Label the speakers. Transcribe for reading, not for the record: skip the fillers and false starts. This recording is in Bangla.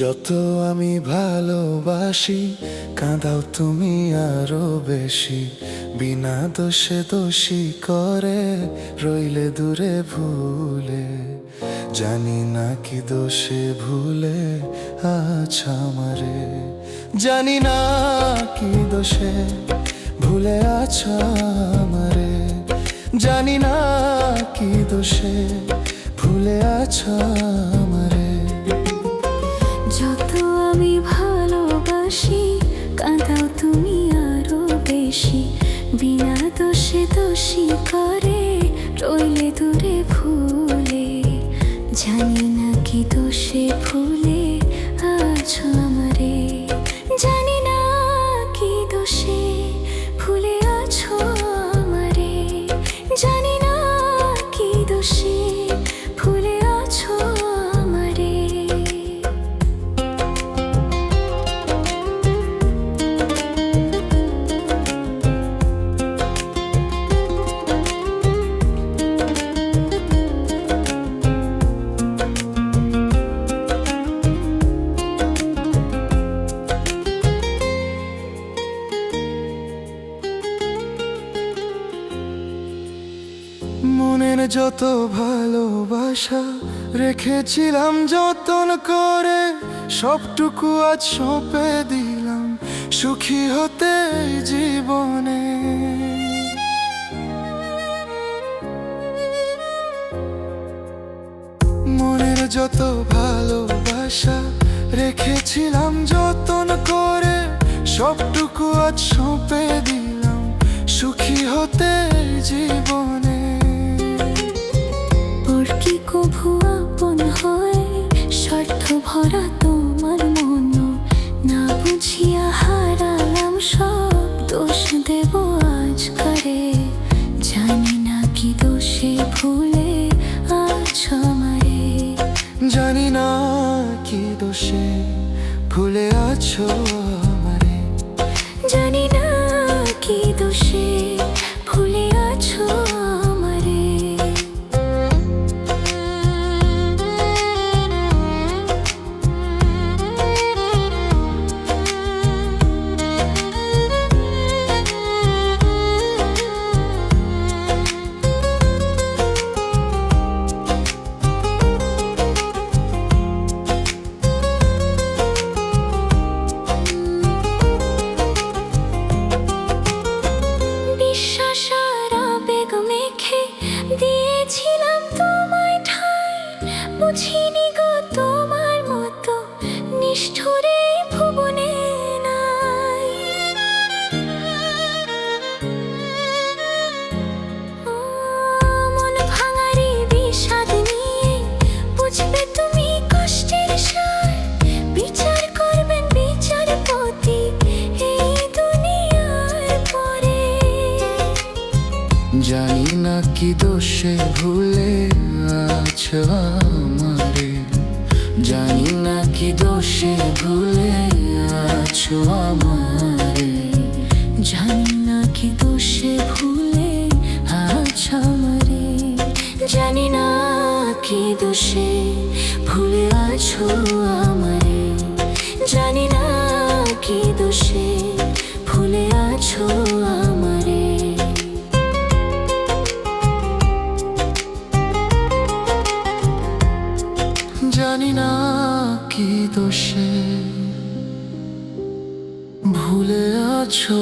Speaker 1: যত আমি ভালোবাসি কাঁদাও তুমি আরো বেশি, বিনা দোষে দোষী করে রইলে দূরে ভুলে। জানি না কি দোষে ভুলে আছো আমারে, জানি না কি দোষে ভুলে আছো আমারে, জানি না কি দোষে ভুলে আছো আমারে।
Speaker 2: যত আমি ভালোবাসি কাঁদাও তুমি আরো বেশি, বিনা দোষে দোষী করে রইলে দূরে ভুলে। জানি না কি দোষে ভুলে আছো আমারে, জানি না কি দোষে ভুলে আছো আমারে, জানি না কি দোষে ভুলে আছো আমারে।
Speaker 1: মনের যত ভালোবাসা রেখেছিলাম যতন করে, সবটুকু আজ সঁপে দিলাম সুখী হতে জীবনে। মনের যত ভালোবাসা রেখেছিলাম যতন করে, সবটুকু আজ সঁপে দিলাম সুখী হতে জীবনে।
Speaker 2: ওর কি কভু আপন হয় স্বার্থ ভরা তোমার মন, না বুঝিয়া হারালাম সব দোষ দেব আজ করে। জানি না কি দোষে ভুলে আছো আমারে,
Speaker 1: জানি না কি দোষে ভুলে আছো আমারে,
Speaker 2: জানি না কি দোষে ভুলে আছো আমারে। বিশ্বাস আর আবেগ মেখে দিয়েছিলাম তোমায় ঠাঁই, বুঝিনি গো তোমার মতো নিষ্ঠুরে ভুবনে নাই। মন ভাঙারি বিষাদ নিয়ে বুঝবে তুমি কষ্টের সার, বিচার করবেন বিচারপতি এই দুনিয়ার পরে।
Speaker 1: জানি না কি দোষে ভুলে আছো আমারে, জানি না কি দোষে ভুলে আছো আমারে,
Speaker 2: জানি না কি দোষে ভুলে আছো আমারে, জানি না কি দোষে ভুলে আছো আমারে, জানি না কি দোষে ভুলে আছো আমারে।
Speaker 1: জানি না কি দোষে ভুলে আছো